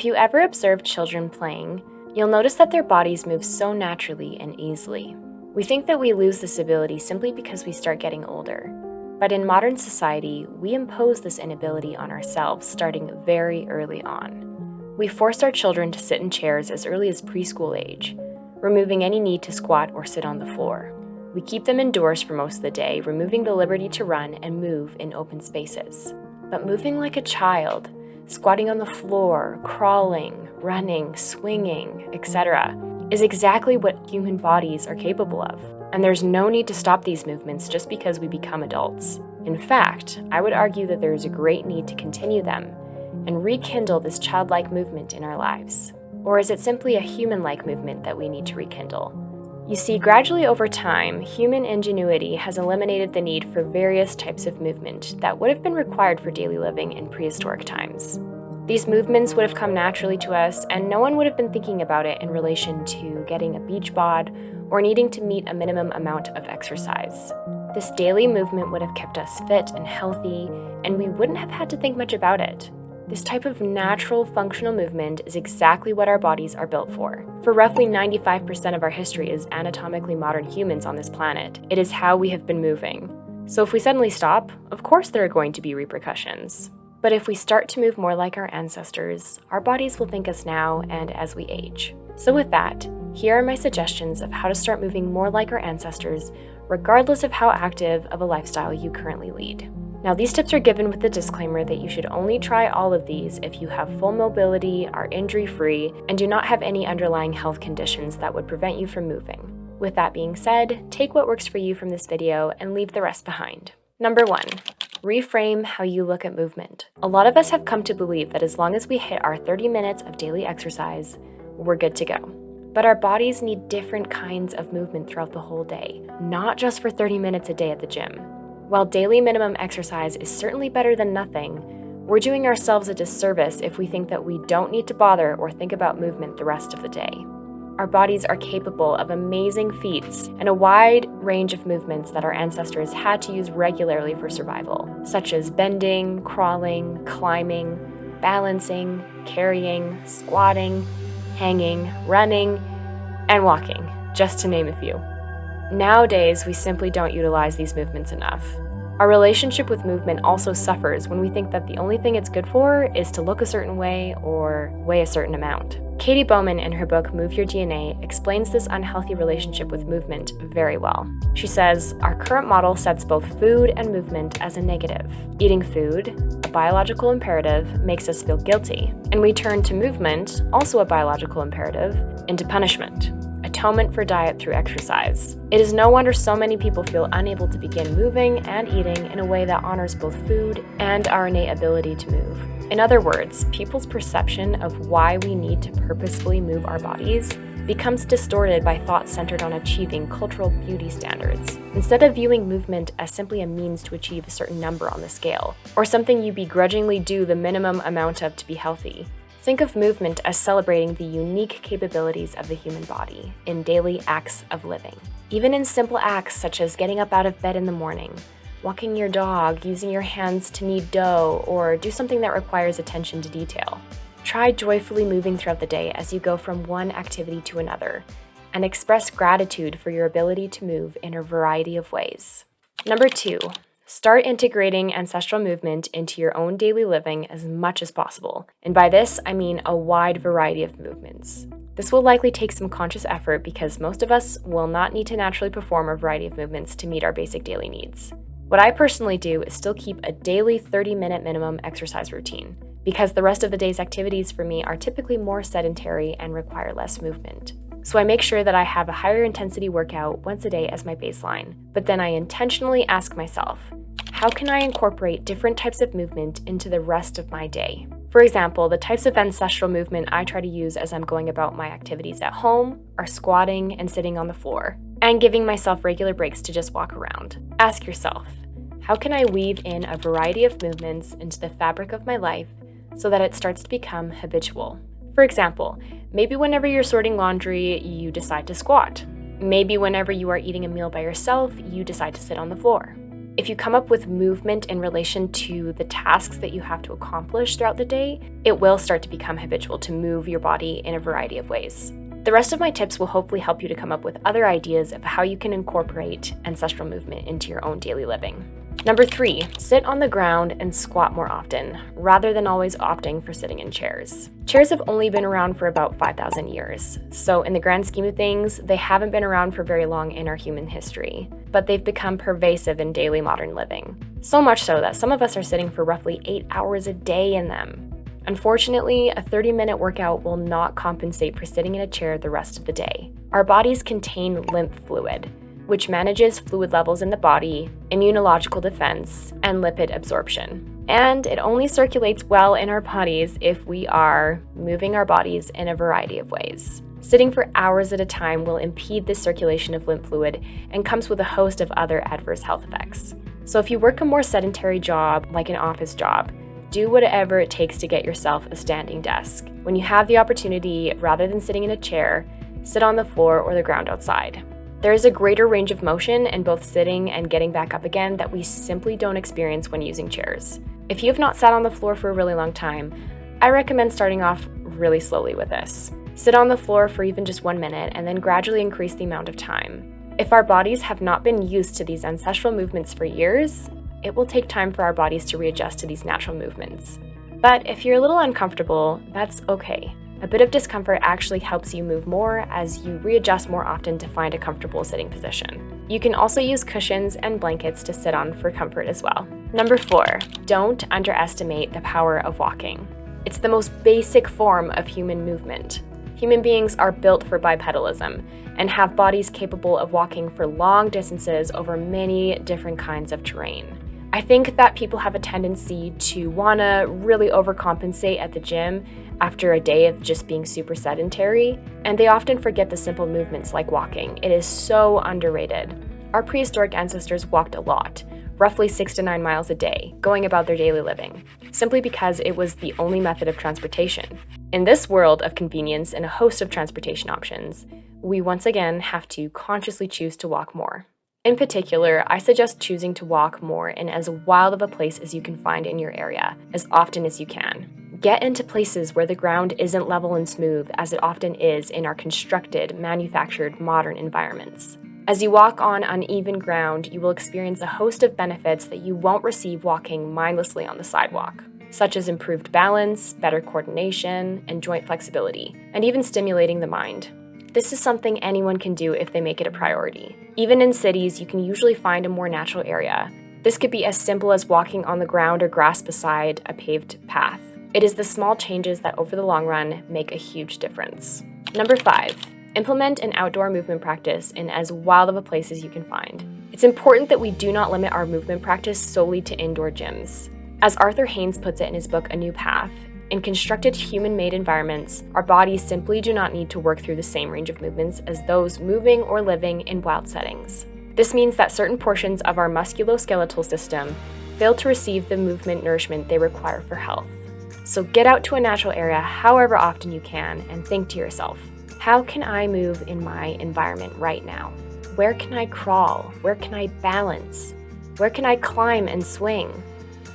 If you ever observe children playing, you'll notice that their bodies move so naturally and easily. We think that we lose this ability simply because we start getting older. But in modern society, we impose this inability on ourselves starting very early on. We forced our children to sit in chairs as early as preschool age, removing any need to squat or sit on the floor. We keep them indoors for most of the day, removing the liberty to run and move in open spaces. But moving like a child, squatting on the floor, crawling, running, swinging, etc., is exactly what human bodies are capable of. And there's no need to stop these movements just because we become adults. In fact, I would argue that there is a great need to continue them and rekindle this childlike movement in our lives. Or is it simply a human-like movement that we need to rekindle? You see, gradually over time, human ingenuity has eliminated the need for various types of movement that would have been required for daily living in prehistoric times. These movements would have come naturally to us, and no one would have been thinking about it in relation to getting a beach bod or needing to meet a minimum amount of exercise. This daily movement would have kept us fit and healthy, and we wouldn't have had to think much about it. This type of natural functional movement is exactly what our bodies are built for. For roughly 95% of our history as anatomically modern humans on this planet, it is how we have been moving. So if we suddenly stop, of course there are going to be repercussions. But if we start to move more like our ancestors, our bodies will thank us now and as we age. So with that, here are my suggestions of how to start moving more like our ancestors, regardless of how active of a lifestyle you currently lead. Now, these tips are given with the disclaimer that you should only try all of these if you have full mobility, are injury-free, and do not have any underlying health conditions that would prevent you from moving. With that being said, take what works for you from this video and leave the rest behind. Number 1. Reframe how you look at movement. A lot of us have come to believe that as long as we hit our 30 minutes of daily exercise, we're good to go. But our bodies need different kinds of movement throughout the whole day, not just for 30 minutes a day at the gym. While daily minimum exercise is certainly better than nothing, we're doing ourselves a disservice if we think that we don't need to bother or think about movement the rest of the day. Our bodies are capable of amazing feats and a wide range of movements that our ancestors had to use regularly for survival, such as bending, crawling, climbing, balancing, carrying, squatting, hanging, running, and walking, just to name a few. Nowadays, we simply don't utilize these movements enough. Our relationship with movement also suffers when we think that the only thing it's good for is to look a certain way or weigh a certain amount. Katie Bowman, in her book Move Your DNA, explains this unhealthy relationship with movement very well. She says, our current model sets both food and movement as a negative. Eating food, a biological imperative, makes us feel guilty, and we turn to movement, also a biological imperative, into punishment. Atonement for diet through exercise. It is no wonder so many people feel unable to begin moving and eating in a way that honors both food and our innate ability to move. In other words, people's perception of why we need to purposefully move our bodies becomes distorted by thoughts centered on achieving cultural beauty standards, instead of viewing movement as simply a means to achieve a certain number on the scale, or something you begrudgingly do the minimum amount of to be healthy. Think of movement as celebrating the unique capabilities of the human body in daily acts of living. Even in simple acts such as getting up out of bed in the morning, walking your dog, using your hands to knead dough, or do something that requires attention to detail. Try joyfully moving throughout the day as you go from one activity to another, and express gratitude for your ability to move in a variety of ways. Number 2. Start integrating ancestral movement into your own daily living as much as possible. And by this, I mean a wide variety of movements. This will likely take some conscious effort because most of us will not need to naturally perform a variety of movements to meet our basic daily needs. What I personally do is still keep a daily 30-minute minimum exercise routine, because the rest of the day's activities for me are typically more sedentary and require less movement. So I make sure that I have a higher intensity workout once a day as my baseline, but then I intentionally ask myself, how can I incorporate different types of movement into the rest of my day? For example, the types of ancestral movement I try to use as I'm going about my activities at home are squatting and sitting on the floor, and giving myself regular breaks to just walk around. Ask yourself, how can I weave in a variety of movements into the fabric of my life so that it starts to become habitual? For example, maybe whenever you're sorting laundry, you decide to squat. Maybe whenever you are eating a meal by yourself, you decide to sit on the floor. If you come up with movement in relation to the tasks that you have to accomplish throughout the day, it will start to become habitual to move your body in a variety of ways. The rest of my tips will hopefully help you to come up with other ideas of how you can incorporate ancestral movement into your own daily living. Number 3, sit on the ground and squat more often, rather than always opting for sitting in chairs. Chairs have only been around for about 5,000 years, so in the grand scheme of things, they haven't been around for very long in our human history, but they've become pervasive in daily modern living. So much so that some of us are sitting for roughly 8 hours a day in them. Unfortunately, a 30-minute workout will not compensate for sitting in a chair the rest of the day. Our bodies contain lymph fluid, which manages fluid levels in the body, immunological defense, and lipid absorption. And it only circulates well in our bodies if we are moving our bodies in a variety of ways. Sitting for hours at a time will impede the circulation of lymph fluid and comes with a host of other adverse health effects. So if you work a more sedentary job, like an office job, do whatever it takes to get yourself a standing desk. When you have the opportunity, rather than sitting in a chair, sit on the floor or the ground outside. There is a greater range of motion in both sitting and getting back up again that we simply don't experience when using chairs. If you have not sat on the floor for a really long time, I recommend starting off really slowly with this. Sit on the floor for even just 1 minute and then gradually increase the amount of time. If our bodies have not been used to these ancestral movements for years, it will take time for our bodies to readjust to these natural movements. But if you're a little uncomfortable, that's okay. A bit of discomfort actually helps you move more as you readjust more often to find a comfortable sitting position. You can also use cushions and blankets to sit on for comfort as well. Number 4, don't underestimate the power of walking. It's the most basic form of human movement. Human beings are built for bipedalism and have bodies capable of walking for long distances over many different kinds of terrain. I think that people have a tendency to want to really overcompensate at the gym after a day of just being super sedentary, and they often forget the simple movements like walking. It is so underrated. Our prehistoric ancestors walked a lot, roughly 6 to 9 miles a day, going about their daily living, simply because it was the only method of transportation. In this world of convenience and a host of transportation options, we once again have to consciously choose to walk more. In particular, I suggest choosing to walk more in as wild of a place as you can find in your area, as often as you can. Get into places where the ground isn't level and smooth as it often is in our constructed, manufactured, modern environments. As you walk on uneven ground, you will experience a host of benefits that you won't receive walking mindlessly on the sidewalk, such as improved balance, better coordination, and joint flexibility, and even stimulating the mind. This is something anyone can do if they make it a priority. Even in cities, you can usually find a more natural area. This could be as simple as walking on the ground or grass beside a paved path. It is the small changes that over the long run make a huge difference. Number 5, implement an outdoor movement practice in as wild of a place as you can find. It's important that we do not limit our movement practice solely to indoor gyms. As Arthur Haynes puts it in his book, A New Path, in constructed human-made environments, our bodies simply do not need to work through the same range of movements as those moving or living in wild settings. This means that certain portions of our musculoskeletal system fail to receive the movement nourishment they require for health. So get out to a natural area however often you can and think to yourself, how can I move in my environment right now? Where can I crawl? Where can I balance? Where can I climb and swing?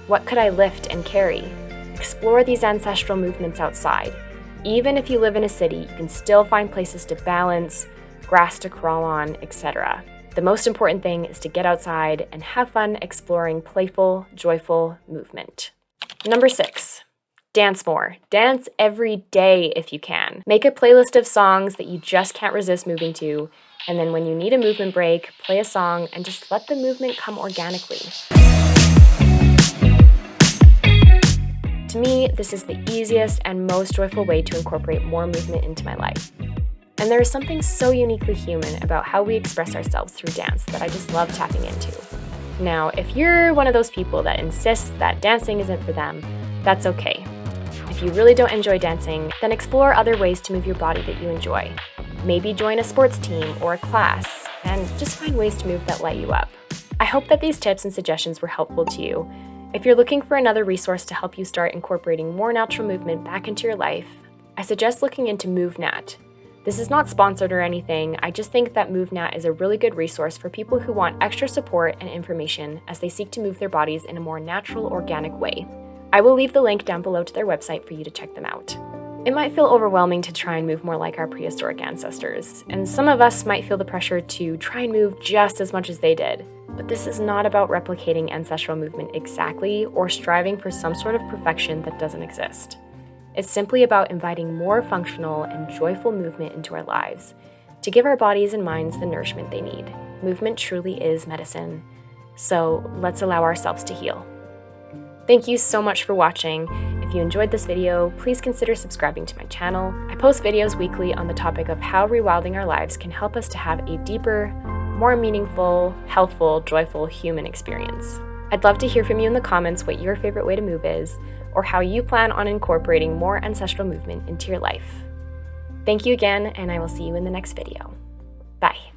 What could I lift and carry? Explore these ancestral movements outside. Even if you live in a city, you can still find places to balance, grass to crawl on, etc. The most important thing is to get outside and have fun exploring playful, joyful movement. Number 6. Dance more. Dance every day if you can. Make a playlist of songs that you just can't resist moving to, and then when you need a movement break, play a song and just let the movement come organically. To me, this is the easiest and most joyful way to incorporate more movement into my life. And there is something so uniquely human about how we express ourselves through dance that I just love tapping into. Now, if you're one of those people that insists that dancing isn't for them, that's okay. If you really don't enjoy dancing, then explore other ways to move your body that you enjoy. Maybe join a sports team or a class, and just find ways to move that light you up. I hope that these tips and suggestions were helpful to you. If you're looking for another resource to help you start incorporating more natural movement back into your life, I suggest looking into MovNat. This is not sponsored or anything, I just think that MovNat is a really good resource for people who want extra support and information as they seek to move their bodies in a more natural, organic way. I will leave the link down below to their website for you to check them out. It might feel overwhelming to try and move more like our prehistoric ancestors, and some of us might feel the pressure to try and move just as much as they did. But this is not about replicating ancestral movement exactly or striving for some sort of perfection that doesn't exist. It's simply about inviting more functional and joyful movement into our lives to give our bodies and minds the nourishment they need. Movement truly is medicine, so let's allow ourselves to heal. Thank you so much for watching. If you enjoyed this video, please consider subscribing to my channel. I post videos weekly on the topic of how rewilding our lives can help us to have a deeper, more meaningful, healthful, joyful human experience. I'd love to hear from you in the comments what your favorite way to move is, or how you plan on incorporating more ancestral movement into your life. Thank you again, and I will see you in the next video. Bye.